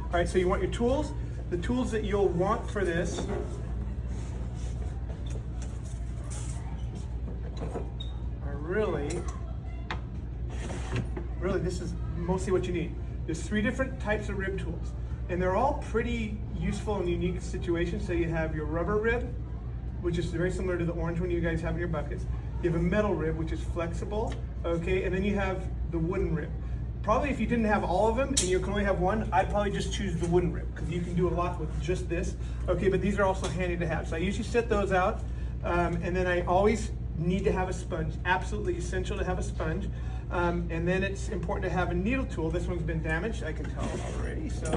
All right, so you want your tools. The tools that you'll want for this are really, this is mostly what you need. There's 3 different types of rib tools, and they're all pretty useful in unique situations. So you have your rubber rib, which is very similar to the orange one you guys have in your buckets. You have a metal rib, which is flexible, okay? And then you have the wooden rib. Probably if you didn't have all of them and you can only have one, I'd probably just choose the wooden rib because you can do a lot with just this, okay? But these are also handy to have. So I usually set those out, and then I always need to have a sponge. Absolutely essential to have a sponge. And then it's important to have a needle tool. This one's been damaged, I can tell already. So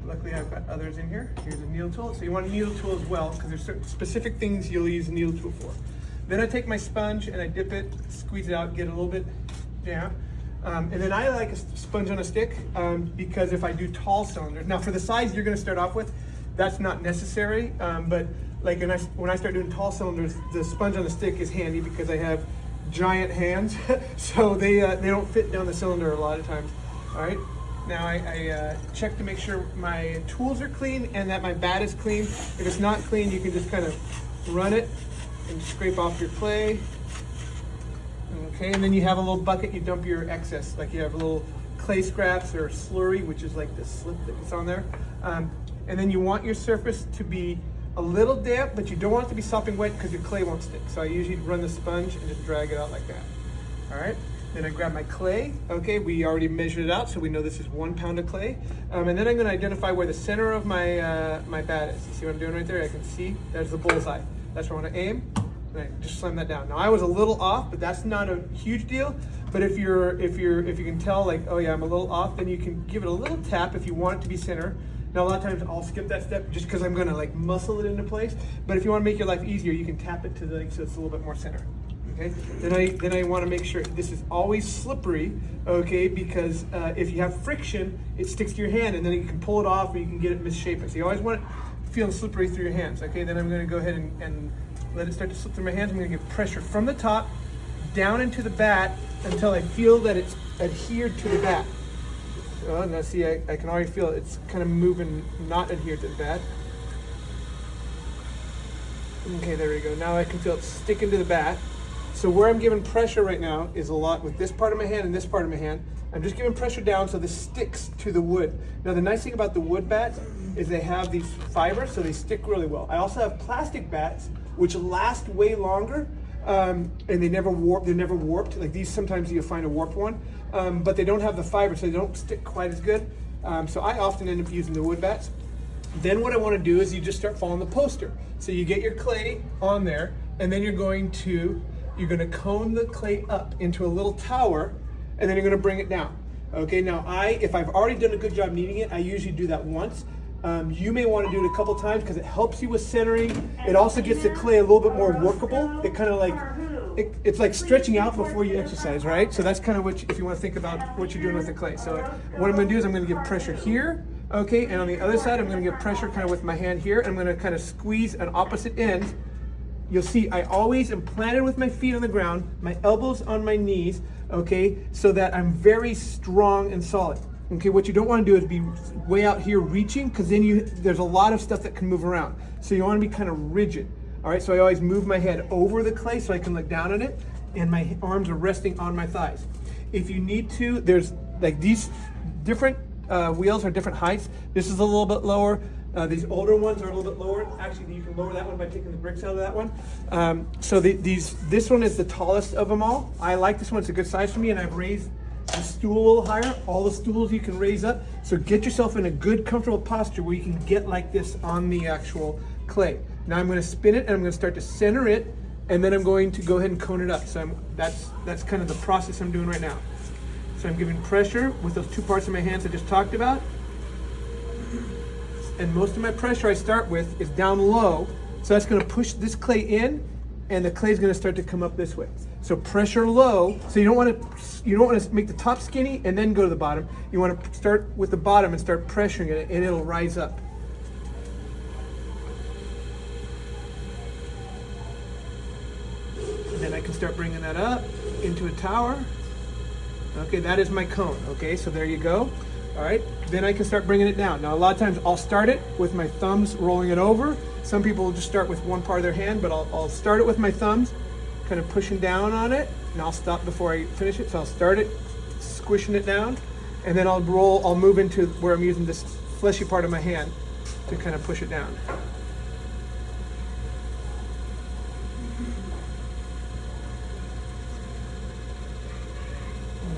luckily I've got others in here. Here's a needle tool. So you want a needle tool as well because there's certain specific things you'll use a needle tool for. Then I take my sponge and I dip it, squeeze it out, get a little bit down. And then I like a sponge on a stick because if I do tall cylinders, now for the size you're gonna start off with, that's not necessary. But like when I start doing tall cylinders, the sponge on the stick is handy because I have giant hands, so they don't fit down the cylinder a lot of times. All right, now I check to make sure my tools are clean and that my bat is clean. If it's not clean, you can just kind of run it and scrape off your clay. Okay, and then you have a little bucket you dump your excess, like you have little clay scraps or slurry, which is like the slip that's on there. And then you want your surface to be a little damp, but you don't want it to be sopping wet because your clay won't stick. So I usually run the sponge and just drag it out like that. All right, then I grab my clay. Okay, we already measured it out, so we know this is 1 pound of clay. And then I'm gonna identify where the center of my my bat is. You see what I'm doing right there? I can see, there's the bullseye. That's where I wanna aim, and I just slam that down. Now I was a little off, but that's not a huge deal. But if you can tell, like, oh yeah, I'm a little off, then you can give it a little tap if you want it to be center. Now a lot of times I'll skip that step just because I'm gonna like muscle it into place. But if you want to make your life easier, you can tap it to so it's a little bit more center. Okay. Then I want to make sure this is always slippery. Okay, because if you have friction, it sticks to your hand, and then you can pull it off, or you can get it misshapen. So you always want it feeling slippery through your hands. Okay. Then I'm going to go ahead and let it start to slip through my hands. I'm going to give pressure from the top down into the bat until I feel that it's adhered to the bat. Oh, now see, I can already feel it. It's kind of moving, not adhered to the bat. Okay, there we go. Now I can feel it sticking to the bat. So where I'm giving pressure right now is a lot with this part of my hand and this part of my hand. I'm just giving pressure down so this sticks to the wood. Now the nice thing about the wood bats is they have these fibers, so they stick really well. I also have plastic bats, which last way longer. And they never warp. They're never warped. Like these, sometimes you'll find a warped one, but they don't have the fiber, so they don't stick quite as good. So I often end up using the wood bats. Then what I want to do is you just start following the poster. So you get your clay on there, and then you're going to cone the clay up into a little tower, and then you're going to bring it down. Okay. Now if I've already done a good job kneading it, I usually do that once. You may want to do it a couple times because it helps you with centering. It also gets the clay a little bit more workable. It kind of like, it's like stretching out before you exercise, right? So that's kind of what, if you want to think about what you're doing with the clay. So what I'm going to do is I'm going to give pressure here, okay? And on the other side, I'm going to give pressure kind of with my hand here. And I'm going to kind of squeeze an opposite end. You'll see I always am planted with my feet on the ground, my elbows on my knees, okay? So that I'm very strong and solid. Okay, what you don't want to do is be way out here reaching, because then there's a lot of stuff that can move around. So you want to be kind of rigid. All right, so I always move my head over the clay so I can look down on it, and my arms are resting on my thighs. If you need to, there's like these different wheels are different heights. This is a little bit lower. These older ones are a little bit lower. Actually, you can lower that one by taking the bricks out of that one. So this one is the tallest of them all. I like this one. It's a good size for me, and I've raised the stool a little higher. All the stools you can raise up. So get yourself in a good, comfortable posture where you can get like this on the actual clay. Now I'm going to spin it, and I'm going to start to center it, and then I'm going to go ahead and cone it up. So that's kind of the process I'm doing right now. So I'm giving pressure with those two parts of my hands I just talked about. And most of my pressure I start with is down low. So that's going to push this clay in, and the clay is going to start to come up this way. So pressure low. So you don't want to make the top skinny and then go to the bottom. You want to start with the bottom and start pressuring it, and it'll rise up. And then I can start bringing that up into a tower. Okay, that is my cone. Okay, so there you go. All right, then I can start bringing it down. Now, a lot of times I'll start it with my thumbs rolling it over. Some people will just start with one part of their hand, but I'll start it with my thumbs, kind of pushing down on it, and I'll stop before I finish it. So I'll start it, squishing it down, and then I'll move into where I'm using this fleshy part of my hand to kind of push it down.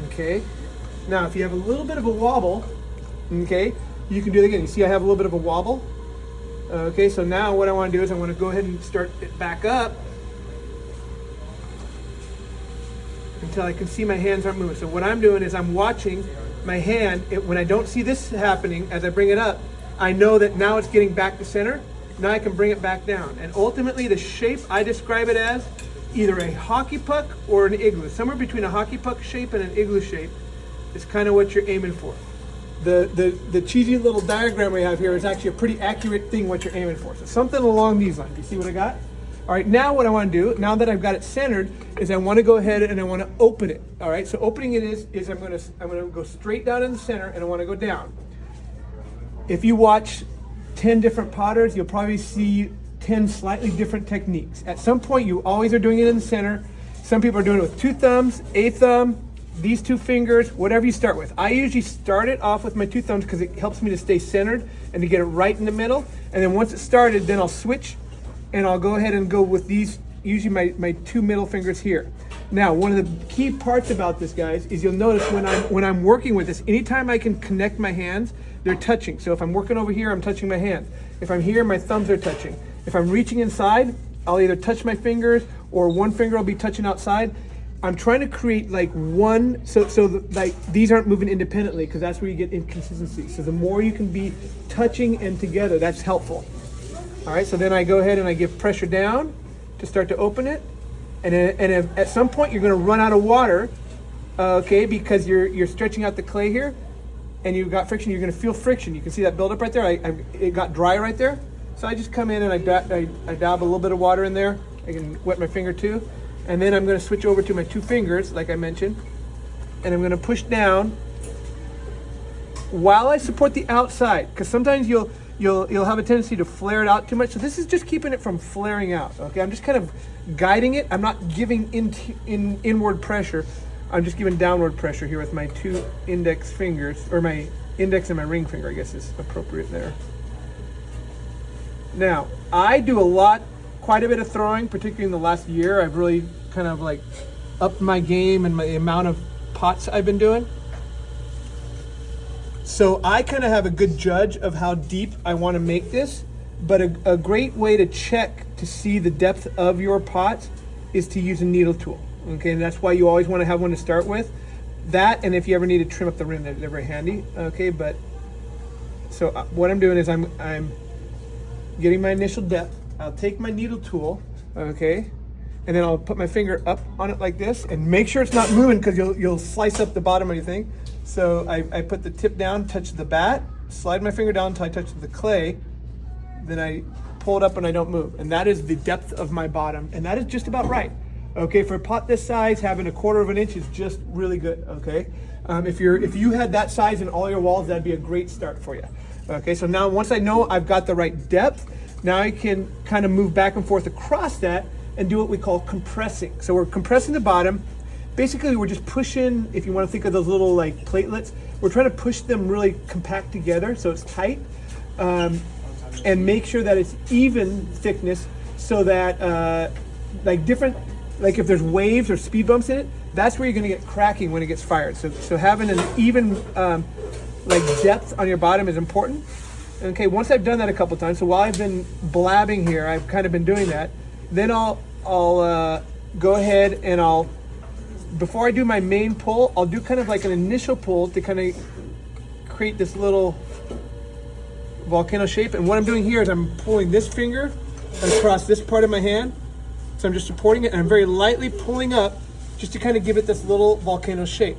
Okay, now if you have a little bit of a wobble, okay, you can do it again. You see I have a little bit of a wobble? Okay, so now what I want to do is I want to go ahead and start it back up until I can see my hands aren't moving. So what I'm doing is I'm watching my hand. When I don't see this happening, as I bring it up, I know that now it's getting back to center. Now I can bring it back down. And ultimately the shape, I describe it as either a hockey puck or an igloo. Somewhere between a hockey puck shape and an igloo shape is kind of what you're aiming for. The cheesy little diagram we have here is actually a pretty accurate thing what you're aiming for. So something along these lines. You see what I got? All right, now what I want to do, now that I've got it centered, is I want to go ahead and I want to open it. All right, so opening it is I'm going to go straight down in the center and I want to go down. If you watch 10 different potters, you'll probably see 10 slightly different techniques. At some point, you always are doing it in the center. Some people are doing it with 2 thumbs, a thumb, these 2 fingers, whatever you start with. I usually start it off with my 2 thumbs because it helps me to stay centered and to get it right in the middle. And then once it's started, then I'll switch and I'll go ahead and go with these, usually my 2 middle fingers here. Now, one of the key parts about this, guys, is you'll notice when I'm working with this, anytime I can connect my hands, they're touching. So if I'm working over here, I'm touching my hands. If I'm here, my thumbs are touching. If I'm reaching inside, I'll either touch my fingers or one finger will be touching outside. I'm trying to create like one, like these aren't moving independently because that's where you get inconsistency. So the more you can be touching and together, that's helpful. All right, so then I go ahead and I give pressure down to start to open it. And if, at some point you're gonna run out of water, okay, because you're stretching out the clay here and you've got friction, you're gonna feel friction. You can see that buildup right there. It got dry right there. So I just come in and I dab a little bit of water in there. I can wet my finger too. And then I'm going to switch over to my 2 fingers, like I mentioned. And I'm going to push down while I support the outside. Because sometimes you'll have a tendency to flare it out too much. So this is just keeping it from flaring out. Okay, I'm just kind of guiding it. I'm not giving inward pressure. I'm just giving downward pressure here with my 2 index fingers, or my index and my ring finger, I guess is appropriate there. Now, I do quite a bit of throwing, particularly in the last year. I've really kind of like upped my game and the amount of pots I've been doing. So I kind of have a good judge of how deep I want to make this, but a great way to check to see the depth of your pot is to use a needle tool. Okay, and that's why you always want to have one to start with. That, and if you ever need to trim up the rim, they're very handy. Okay, but so what I'm doing is I'm getting my initial depth. I'll take my needle tool, okay, and then I'll put my finger up on it like this and make sure it's not moving because you'll slice up the bottom of your thing. So I put the tip down, touch the bat, slide my finger down until I touch the clay, then I pull it up and I don't move. And that is the depth of my bottom, and that is just about right. Okay, for a pot this size, having 1/4 of an inch is just really good, okay? If you had that size in all your walls, that'd be a great start for you. Okay, so now once I know I've got the right depth, now I can kind of move back and forth across that and do what we call compressing. So we're compressing the bottom. Basically, we're just pushing, if you want to think of those little like platelets, we're trying to push them really compact together so it's tight, and make sure that it's even thickness so that like if there's waves or speed bumps in it, that's where you're going to get cracking when it gets fired. So having an even like depth on your bottom is important. Okay, once I've done that a couple times, so while I've been blabbing here, I've kind of been doing that, then I'll go ahead and before I do my main pull, I'll do kind of like an initial pull to kind of create this little volcano shape. And what I'm doing here is I'm pulling this finger across this part of my hand. So I'm just supporting it and I'm very lightly pulling up just to kind of give it this little volcano shape.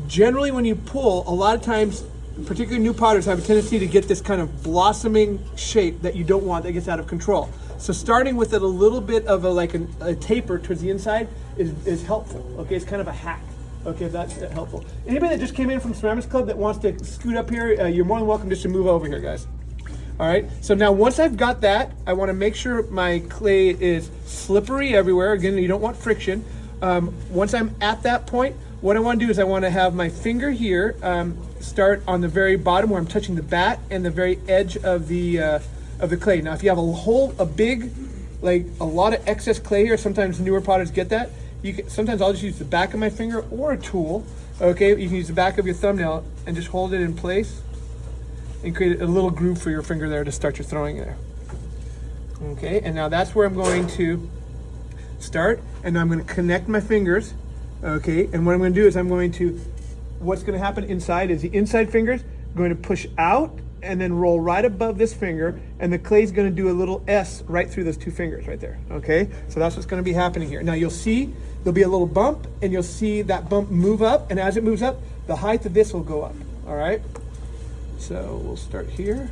Generally, when you pull, a lot of times, particularly new potters have a tendency to get this kind of blossoming shape that you don't want, that gets out of control. So starting with it a little bit of a taper towards the inside is helpful. Okay, it's kind of a hack. Okay, if that's helpful. Anybody that just came in from Ceramics Club that wants to scoot up here, you're more than welcome just to move over here, guys. All right, so now once I've got that, I want to make sure my clay is slippery everywhere. Again, you don't want friction. Once I'm at that point, what I want to do is I want to have my finger here start on the very bottom where I'm touching the bat and the very edge of the clay. Now, if you have a big, like a lot of excess clay here, sometimes newer potters get that. Sometimes I'll just use the back of my finger or a tool. Okay, you can use the back of your thumbnail and just hold it in place and create a little groove for your finger there to start your throwing there. Okay, and now that's where I'm going to start, and I'm going to connect my fingers. Okay, and what I'm going to do is what's going to happen inside is the inside fingers going to push out and then roll right above this finger, and the clay is going to do a little S right through those two fingers right there. Okay, so that's what's going to be happening here. Now you'll see there'll be a little bump, and you'll see that bump move up, and as it moves up, the height of this will go up. All right, so we'll start here.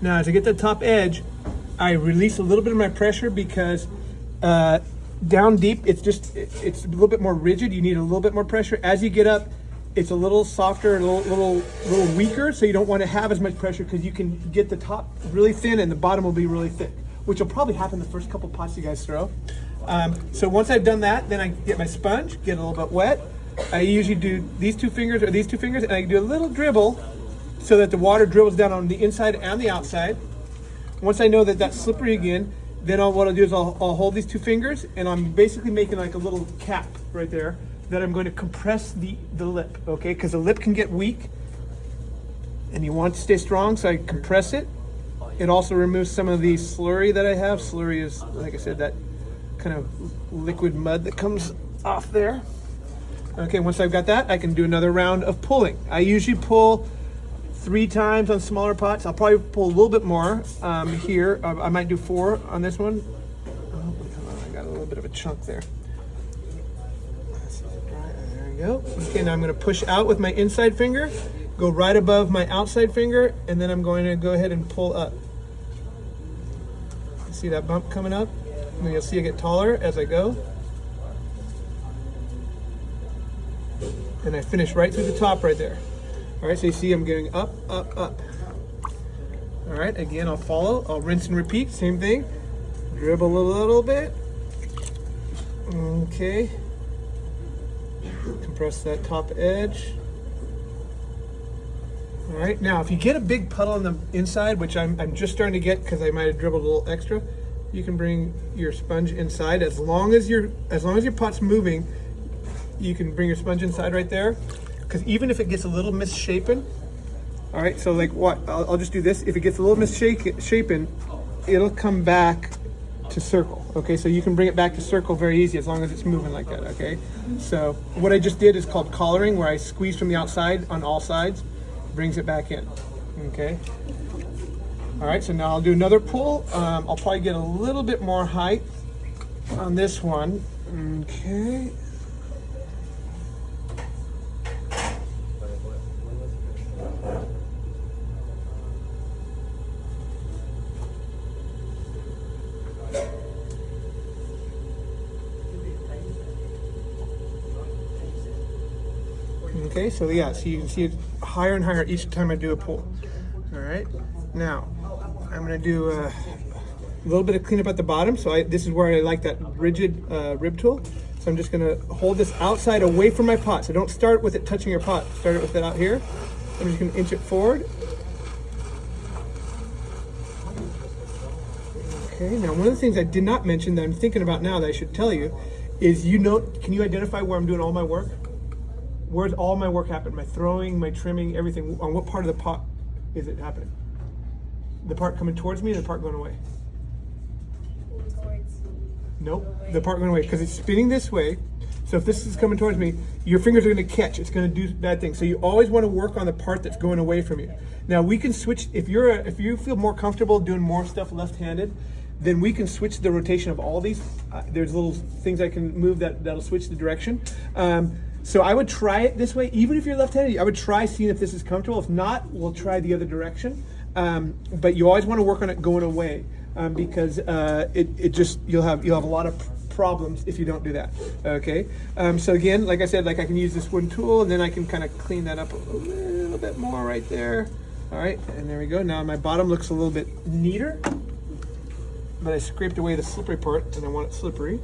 Now, as I get to the top edge, I release a little bit of my pressure because down deep, it's a little bit more rigid. You need a little bit more pressure. As you get up, it's a little softer, a little weaker, so you don't want to have as much pressure because you can get the top really thin and the bottom will be really thick, which will probably happen the first couple pots you guys throw. So once I've done that, then I get my sponge, get a little bit wet. I usually do these two fingers, and I do a little dribble so that the water dribbles down on the inside and the outside. Once I know that that's slippery again, then what I'll do is I'll hold these two fingers, and I'm basically making like a little cap right there that I'm going to compress the lip, okay? Because the lip can get weak, and you want it to stay strong, so I compress it. It also removes some of the slurry that I have. Slurry is, like I said, that kind of liquid mud that comes off there. Okay, once I've got that, I can do another round of pulling. I usually pull 3 times on smaller pots. I'll probably pull a little bit more here. I might do 4 on this one. Oh, I got a little bit of a chunk there. There we go. Okay, now I'm going to push out with my inside finger, go right above my outside finger, and then I'm going to go ahead and pull up. See that bump coming up? And you'll see it get taller as I go. And I finish right through the top right there. All right, so you see I'm getting up, up, up. All right, again, I'll follow. I'll rinse and repeat, same thing. Dribble a little bit. Okay. Compress that top edge. All right, now if you get a big puddle on the inside, which I'm just starting to get because I might have dribbled a little extra, you can bring your sponge inside. As long as your pot's moving, you can bring your sponge inside right there. Because even if it gets a little misshapen, all right, so like what, I'll just do this. If it gets a little misshapen, it'll come back to circle, okay? So you can bring it back to circle very easy as long as it's moving like that, okay? So what I just did is called collaring, where I squeeze from the outside on all sides, brings it back in, okay? All right, so now I'll do another pull. I'll probably get a little bit more height on this one, okay? Okay, so yeah, so you can see it higher and higher each time I do a pull. All right, now I'm gonna do a little bit of cleanup at the bottom. So this is where I like that rigid rib tool. So I'm just gonna hold this outside away from my pot. So don't start with it touching your pot. Start it with it out here. I'm just gonna inch it forward. Okay, now one of the things I did not mention that I'm thinking about now that I should tell you is, can you identify where I'm doing all my work? Where's all my work happen? My throwing, my trimming, everything. On what part of the pot is it happening? The part coming towards me or the part going away? Nope, the part going away, because it's spinning this way. So if this is coming towards me, your fingers are going to catch. It's going to do bad things. So you always want to work on the part that's going away from you. Now we can switch, if you feel more comfortable doing more stuff left-handed, then we can switch the rotation of all these. There's little things I can move that'll switch the direction. So I would try it this way, even if you're left-handed. I would try seeing if this is comfortable. If not, we'll try the other direction. But you always want to work on it going away, because you'll have a lot of problems if you don't do that. Okay. So again, like I said, like I can use this wooden tool, and then I can kind of clean that up a little bit more right there. All right, and there we go. Now my bottom looks a little bit neater, but I scraped away the slippery part, and I want it slippery.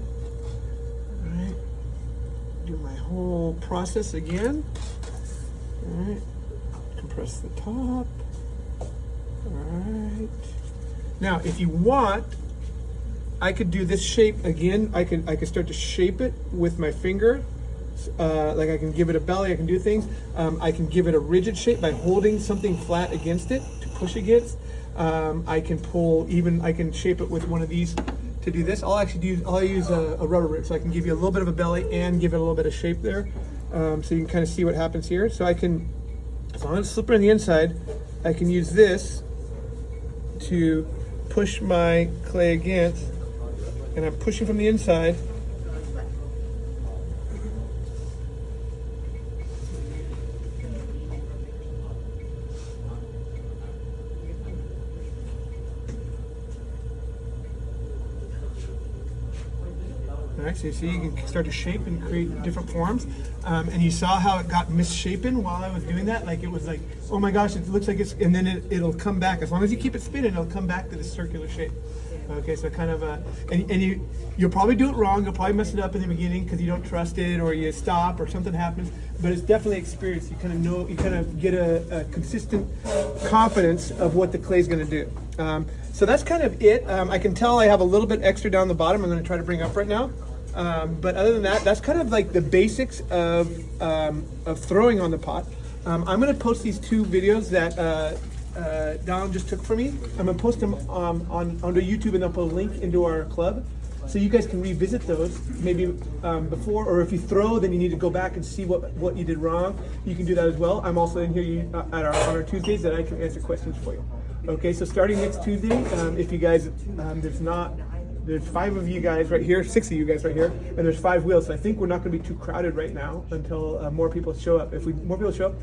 All right. Do my whole process again. All right. Compress the top. All right. Now, if you want, I could do this shape again. I could start to shape it with my finger. Like I can give it a belly. I can do things. I can give it a rigid shape by holding something flat against it to push against. I can pull. Even I can shape it with one of these to do this. I'll use a rubber rib, so I can give you a little bit of a belly and give it a little bit of shape there. So you can kind of see what happens here. So I can, as long as it's slippery on the inside, I can use this to push my clay against, and I'm pushing from the inside. All right, so you see you can start to shape and create different forms. And you saw how it got misshapen while I was doing that. Like it was like, oh my gosh, it looks like it's, and then it'll come back. As long as you keep it spinning, it'll come back to the circular shape. Okay, so kind of, and you'll probably do it wrong. You'll probably mess it up in the beginning because you don't trust it, or you stop, or something happens. But it's definitely experience. You kind of know, you kind of get a consistent confidence of what the clay is going to do. So that's kind of it. I can tell I have a little bit extra down the bottom. I'm going to try to bring up right now. But other than that, that's kind of like the basics of throwing on the pot. I'm going to post these 2 videos that Don just took for me. I'm going to post them onto YouTube, and I'll put a link into our club, so you guys can revisit those maybe before, or if you throw, then you need to go back and see what you did wrong. You can do that as well. I'm also in here on our Tuesdays that I can answer questions for you. Okay, so starting next Tuesday, if you guys, there's 5 of you guys right here, 6 of you guys right here, and there's 5 wheels. So I think we're not going to be too crowded right now until more people show up. If more people show up,